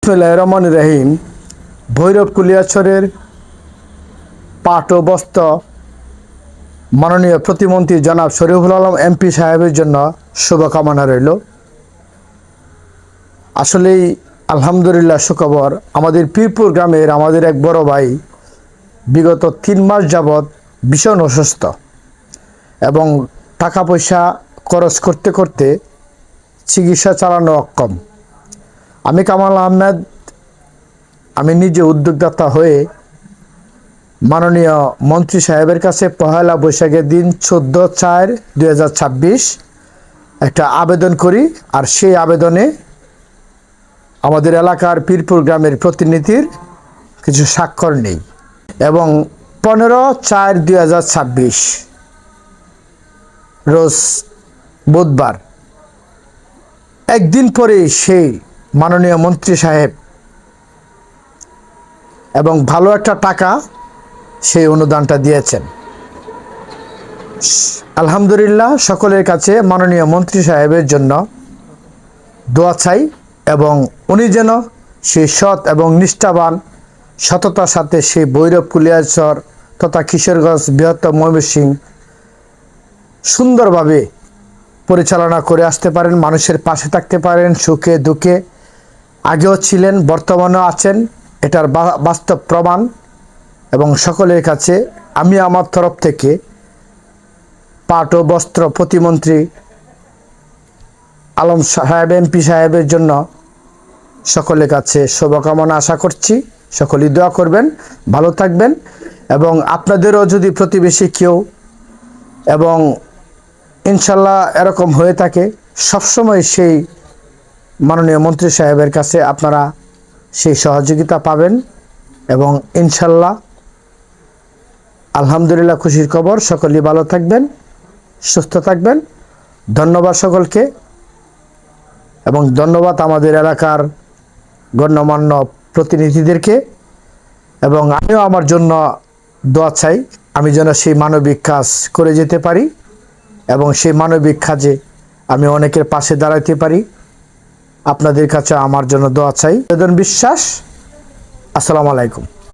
বিসমিল্লাহির রহমানির রহিম। ভৈরব কুলিয়াছড়ের পাট ও বস্ত্র মাননীয় প্রতিমন্ত্রী জনাব শরীফুল আলম এমপি সাহেবের জন্য শুভকামনা রইল। আসলেই আলহামদুলিল্লাহ সুখবর, আমাদের পীরপুর গ্রামের আমাদের এক বড় ভাই বিগত 3 মাস যাবৎ ভীষণ অসুস্থ এবং টাকা পয়সা খরচ করতে করতে চিকিৎসা চালানো অক্ষম। আমি কামাল আহমেদ, আমি নিজে উদ্যোক্তা হয়ে মাননীয় মন্ত্রী সাহেবের কাছে পহেলা বৈশাখের দিন 14/4/2026 একটা আবেদন করি। আর সেই আবেদনে আমাদের এলাকার পীরপুর গ্রামের প্রতিনিধির কিছু স্বাক্ষর নেই এবং 15/4/2026 রোজ বুধবার একদিন পরে সেই মাননীয় মন্ত্রী সাহেব এবং ভালো একটা টাকা সেই অনুদানটা দিয়েছেন। আলহামদুলিল্লাহ, সকলের কাছে মাননীয় মন্ত্রী সাহেবের জন্য দোয়া চাই এবং উনি যেন সেই সৎ এবং নিষ্ঠাবান সততার সাথে সেই ভৈরব কুলিয়াছড় তথা কিশোরগঞ্জ বৃহত্তর ময়মনসিংহ সুন্দরভাবে পরিচালনা করে আসতে পারেন, মানুষের পাশে থাকতে পারেন সুখে দুঃখে। আগেও ছিলেন, বর্তমানেও আছেন, এটার বাস্তব প্রমাণ। এবং সকলের কাছে আমি আমার তরফ থেকে পাট ও বস্ত্র প্রতিমন্ত্রী আলম সাহেব এমপি সাহেবের জন্য সকলের কাছে শুভকামনা আশা করছি। সকলেই দোয়া করবেন, ভালো থাকবেন। এবং আপনাদেরও যদি প্রতিবেশী কেউ এবং ইনশাল্লাহ এরকম হয়ে থাকে, সবসময় সেই মাননীয় মন্ত্রী সাহেবের কাছে আপনারা সেই সহযোগিতা পাবেন এবং ইনশাল্লাহ আলহামদুলিল্লাহ খুশির খবর। সকলেই ভালো থাকবেন, সুস্থ থাকবেন। ধন্যবাদ সকলকে এবং ধন্যবাদ আমাদের এলাকার গণ্যমান্য প্রতিনিধিদেরকে। এবং আমিও আমার জন্য দোয়া চাই, আমি যেন সেই মানবিক কাজ করে যেতে পারি এবং সেই মানবিক কাজে আমি অনেকের পাশে দাঁড়াতে পারি। আপনাদের কাছে আমার জন্য দোয়া চাই। বেদন বিশ্বাস। আসসালামু আলাইকুম।